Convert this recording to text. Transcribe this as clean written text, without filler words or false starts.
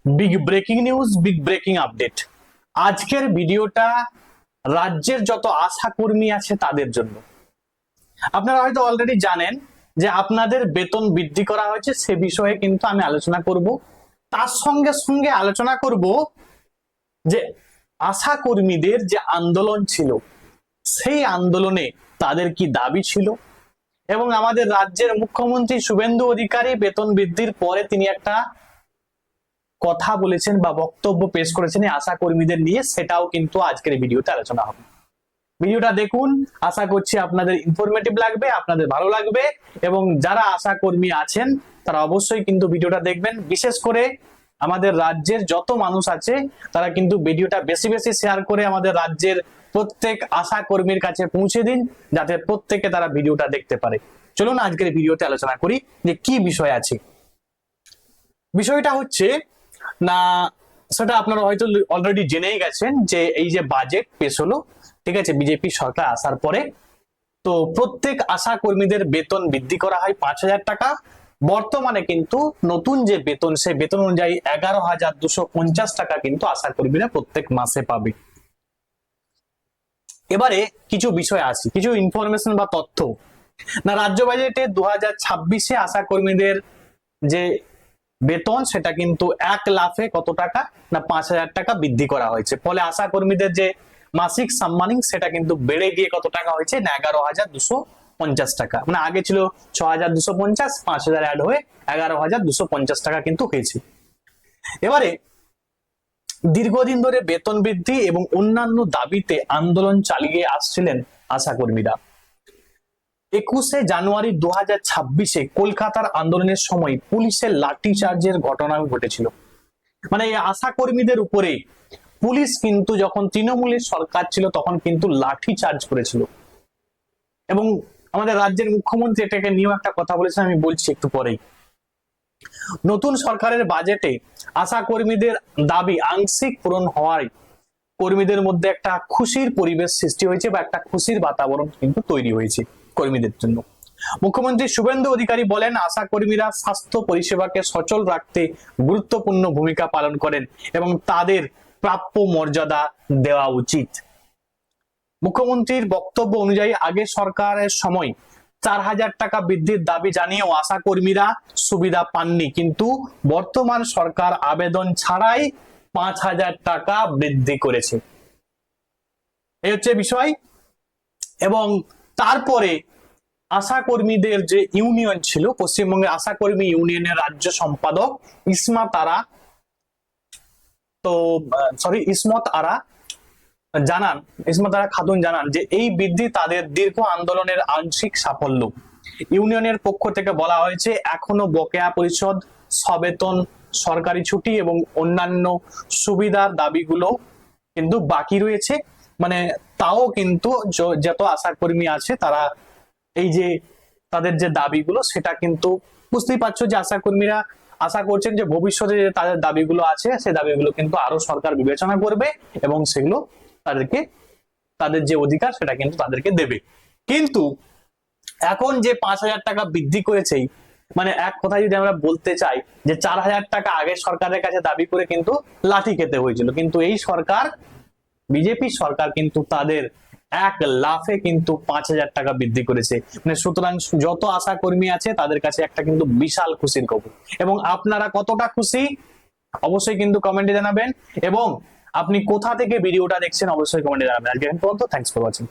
Big breaking news, big breaking update. আজকের ভিডিওটা রাজ্যের যত আশা কর্মী আছে তাদের জন্য। আপনারা হয়তো অলরেডি জানেন যে আপনাদের বেতন বৃদ্ধি করা হয়েছে, সে বিষয়ে কিন্তু আমি আলোচনা করব। তার সঙ্গে সঙ্গে আলোচনা করব যে আশা কর্মীদের যে আন্দোলন ছিল, সেই আন্দোলনে তাদের কি দাবি ছিল, এবং আমাদের রাজ্যের মুখ্যমন্ত্রী শুভেন্দু অধিকারী বেতন বৃদ্ধির পরে তিনি একটা কথা বলেছেন বা বক্তব্য পেশ করেছেন আশা কর্মীদের নিয়ে, সেটাও কিন্তু আজকের ভিডিওতে আলোচনা হবে। ভিডিওটা দেখুন, আশা করছি আপনাদের ইনফরমেটিভ লাগবে, আপনাদের ভালো লাগবে, এবং যারা আশা কর্মী আছেন তারা অবশ্যই কিন্তু ভিডিওটা দেখবেন। বিশেষ করে আমাদের রাজ্যের যত মানুষ আছে তারা কিন্তু ভিডিওটা বেশি বেশি শেয়ার করে আমাদের রাজ্যের প্রত্যেক আশা কর্মীর কাছে পৌঁছে দিন, যাতে প্রত্যেকে তারা ভিডিওটা দেখতে পারে। চলুন আজকের ভিডিওতে আলোচনা করি যে কি বিষয় আছে। বিষয়টা হচ্ছে না, সেটা আপনারা হয়তো অলরেডি জেনেই গেছেন যে এই যে বাজেট পেশ হলো, ঠিক আছে, বিজেপি সরকার আসার পরে তো প্রত্যেক আশা কর্মীদের বেতন বৃদ্ধি করা হয় 5,000 টাকা। বর্তমানে কিন্তু নতুন যে বেতন, সেই বেতন অনুযায়ী 11,250 টাকা কিন্তু আশা কর্মীরা প্রত্যেক মাসে পাবে। এবারে কিছু বিষয় আসি, কিছু ইনফরমেশন বা তথ্য। না, রাজ্য বাজেটে 2026-এ আশা কর্মীদের যে বেতন সেটা কিন্তু 1 লাফে কত টাকা না 5,000 টাকা বৃদ্ধি করা হয়েছে। ফলে আশা কর্মীদের যে মাসিক সম্মানিং সেটা কিন্তু বেড়ে গিয়ে কত টাকা হয়েছে না 11,250 টাকা। মানে আগে ছিল 6,250, 5,000 অ্যাড হয়ে 11,250 টাকা কিন্তু হয়েছে। এবারে দীর্ঘদিন ধরে বেতন বৃদ্ধি এবং অন্যান্য দাবিতে আন্দোলন চালিয়ে আসছিলেন আশা কর্মীরা। 21শে জানুয়ারি 2026-এ কলকাতার আন্দোলনের সময় পুলিশের লাঠিচার্জের ঘটনাও ঘটেছিল। মানে এই আশা কর্মীদের উপরে পুলিশ কিন্তু যখন তৃণমূলের সরকার ছিল তখন কিন্তু লাঠিচার্জ করেছিল। এবং আমাদের রাজ্যের মুখ্যমন্ত্রী এটাকে নিয়েও একটা কথা বলেছেন, আমি বলছি একটু পরেই। নতুন সরকারের বাজেটে আশা কর্মীদের দাবি আংশিক পূরণ হওয়ায় কর্মীদের মধ্যে একটা খুশির পরিবেশ সৃষ্টি হয়েছে বা একটা খুশির বাতাবরণ কিন্তু তৈরি হয়েছে কর্মীদের জন্য। মুখ্যমন্ত্রী শুভেন্দু অধিকারী বলেন, আশা কর্মীরা স্বাস্থ্য পরিষেবাকে সচল রাখতে গুরুত্বপূর্ণ ভূমিকা পালন করেন এবং তাদের প্রাপ্য মর্যাদা দেওয়া উচিত। মুখ্যমন্ত্রীর বক্তব্য অনুযায়ী আগে সরকারের সময় 4,000 টাকা বৃদ্ধির দাবি জানিয়েও আশা কর্মীরা সুবিধা পাননি, কিন্তু বর্তমান সরকার আবেদন ছাড়াই 5,000 টাকা বৃদ্ধি করেছে। এই হচ্ছে বিষয়। এবং তারপরে আশা কর্মীদের যে ইউনিয়ন ছিল, পশ্চিমবঙ্গের আশা কর্মী ইউনিয়নের রাজ্য সম্পাদক ইসমত আরা খাতুন জানান যে এই বৃদ্ধি তাদের দীর্ঘ আন্দোলনের আংশিক সাফল্য। ইউনিয়নের পক্ষ থেকে বলা হয়েছে এখনো বকেয়া পরিশোধ, সবেতন, সরকারি ছুটি এবং অন্যান্য সুবিধার দাবিগুলো কিন্তু বাকি রয়েছে। মানে তাও কিন্তু যত আশা কর্মী আছে তারা এই যে তাদের যে দাবিগুলো সেটা কিন্তু বুঝতেই পারছো যে আশা কর্মীরা আশা করছেন যে ভবিষ্যতে যে তাদের দাবিগুলো আছে সেই দাবিগুলো কিন্তু আরো সরকার বিবেচনা করবে এবং সেগুলো তাদেরকে তাদের যে অধিকার সেটা কিন্তু তাদেরকে দেবে। কিন্তু এখন যে 5,000 টাকা বৃদ্ধি করেছে, মানে এক কথায় যদি আমরা বলতে চাই যে 4,000 টাকা আগে সরকারের কাছে দাবি করে কিন্তু লাঠি খেতে হয়েছিল, কিন্তু এই সরকার বিজেপি সরকার কিন্তু তাদের 1 লাফে কিন্তু 5,000 টাকা বৃদ্ধি করেছে। মানে সুতরাং যত আশা কর্মী আছে তাদের কাছে একটা কিন্তু বিশাল খুশির খবর। এবং আপনারা কতটা খুশি অবশ্যই কিন্তু কমেন্টে জানাবেন, এবং আপনি কোথা থেকে ভিডিওটা দেখছেন অবশ্যই কমেন্টে জানাবেন। আজকে পর্যন্ত থ্যাঙ্কস ফর ওয়াচিং।